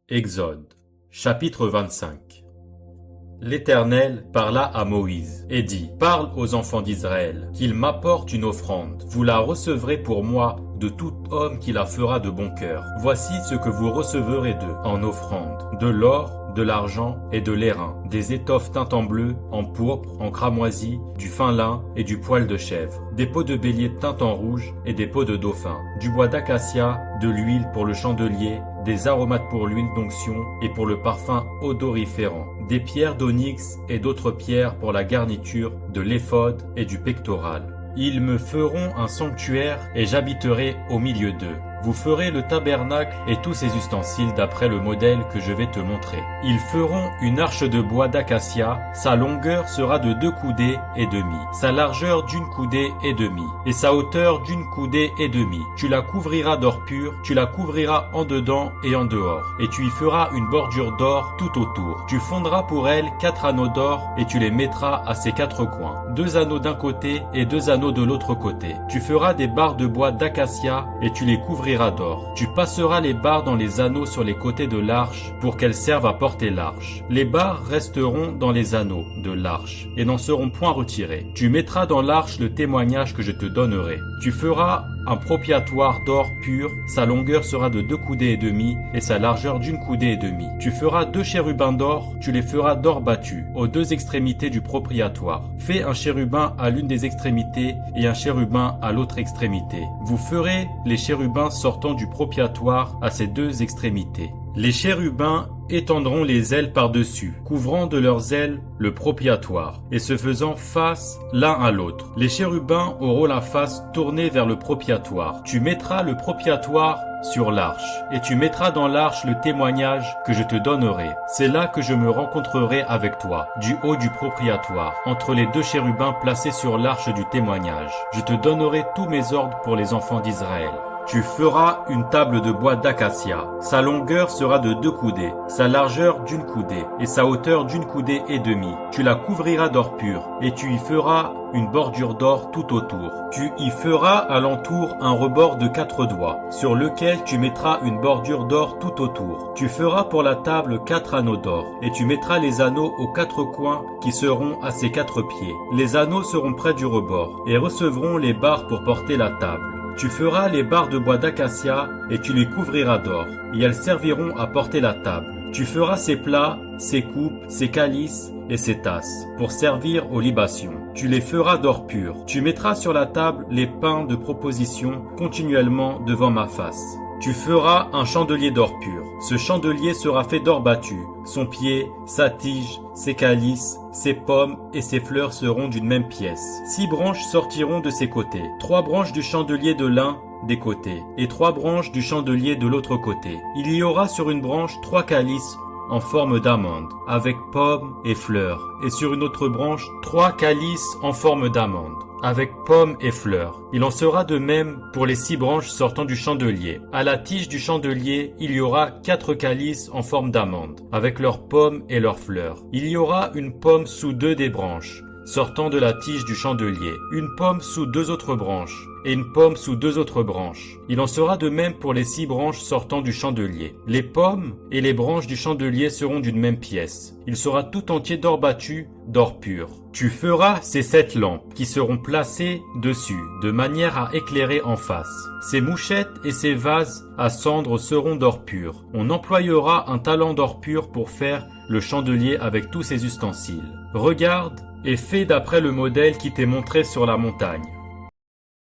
Exode, chapitre 25. L'Éternel parla à Moïse et dit, « Parle aux enfants d'Israël, qu'ils m'apportent une offrande. Vous la recevrez pour moi de tout homme qui la fera de bon cœur. Voici ce que vous recevrez d'eux en offrande, de l'or, de l'argent et de l'airain, des étoffes teintes en bleu, en pourpre, en cramoisi, du fin lin et du poil de chèvre, des peaux de bélier teintes en rouge et des peaux de dauphin, du bois d'acacia, de l'huile pour le chandelier, des aromates pour l'huile d'onction et pour le parfum odoriférant, des pierres d'onyx et d'autres pierres pour la garniture de l'éphod et du pectoral. Ils me feront un sanctuaire et j'habiterai au milieu d'eux. Vous ferez le tabernacle et tous ses ustensiles d'après le modèle que je vais te montrer. Ils feront une arche de bois d'acacia, sa longueur sera de 2 coudées et demie, sa largeur d'1 coudée et demie, et sa hauteur d'1 coudée et demie. Tu la couvriras d'or pur, tu la couvriras en dedans et en dehors, et tu y feras une bordure d'or tout autour. Tu fondras pour elle 4 anneaux d'or, et tu les mettras à ses 4 coins, 2 anneaux d'un côté et 2 anneaux de l'autre côté. Tu feras des barres de bois d'acacia, et tu les couvriras d'or. Tu passeras les barres dans les anneaux sur les côtés de l'arche pour qu'elles servent à porter l'arche. Les barres resteront dans les anneaux de l'arche et n'en seront point retirées. Tu mettras dans l'arche le témoignage que je te donnerai. Tu feras un propiatoire d'or pur, sa longueur sera de 2 coudées et demie et sa largeur d'1 coudée et demie. Tu feras 2 chérubins d'or, tu les feras d'or battu aux 2 extrémités du propriatoire. Fais un chérubin à l'une des extrémités et un chérubin à l'autre extrémité. Vous ferez les chérubins sortant du propiatoire à ces 2 extrémités. Les chérubins étendront les ailes par-dessus, couvrant de leurs ailes le propiatoire, et se faisant face l'un à l'autre. Les chérubins auront la face tournée vers le propiatoire. Tu mettras le propiatoire sur l'arche, et tu mettras dans l'arche le témoignage que je te donnerai. C'est là que je me rencontrerai avec toi, du haut du propriatoire, entre les 2 chérubins placés sur l'arche du témoignage. Je te donnerai tous mes ordres pour les enfants d'Israël. Tu feras une table de bois d'acacia. Sa longueur sera de 2 coudées, sa largeur d'1 coudée et sa hauteur d'1 coudée et demie. Tu la couvriras d'or pur et tu y feras une bordure d'or tout autour. Tu y feras à l'entour un rebord de 4 doigts, sur lequel tu mettras une bordure d'or tout autour. Tu feras pour la table 4 anneaux d'or, et tu mettras les anneaux aux 4 coins qui seront à ses 4 pieds. Les anneaux seront près du rebord, et recevront les barres pour porter la table. Tu feras les barres de bois d'acacia et tu les couvriras d'or, et elles serviront à porter la table. Tu feras ses plats, ses coupes, ses calices et ses tasses, pour servir aux libations. Tu les feras d'or pur. Tu mettras sur la table les pains de proposition continuellement devant ma face. Tu feras un chandelier d'or pur. Ce chandelier sera fait d'or battu. Son pied, sa tige, ses calices, ses pommes et ses fleurs seront d'une même pièce. 6 branches sortiront de ses côtés. 3 branches du chandelier de l'un des côtés et 3 branches du chandelier de l'autre côté. Il y aura sur une branche 3 calices en forme d'amande, avec pommes et fleurs, et sur une autre branche 3 calices en forme d'amande, avec pommes et fleurs. Il en sera de même pour les 6 branches sortant du chandelier. À la tige du chandelier, il y aura 4 calices en forme d'amande, avec leurs pommes et leurs fleurs. Il y aura une pomme sous 2 des branches, sortant de la tige du chandelier, une pomme sous 2 autres branches, et une pomme sous 2 autres branches. Il en sera de même pour les 6 branches sortant du chandelier. Les pommes et les branches du chandelier seront d'une même pièce. Il sera tout entier d'or battu, d'or pur. Tu feras ces 7 lampes qui seront placées dessus, de manière à éclairer en face. Ces mouchettes et ces vases à cendre seront d'or pur. On employera un talent d'or pur pour faire le chandelier avec tous ses ustensiles. Regarde et fais d'après le modèle qui t'est montré sur la montagne.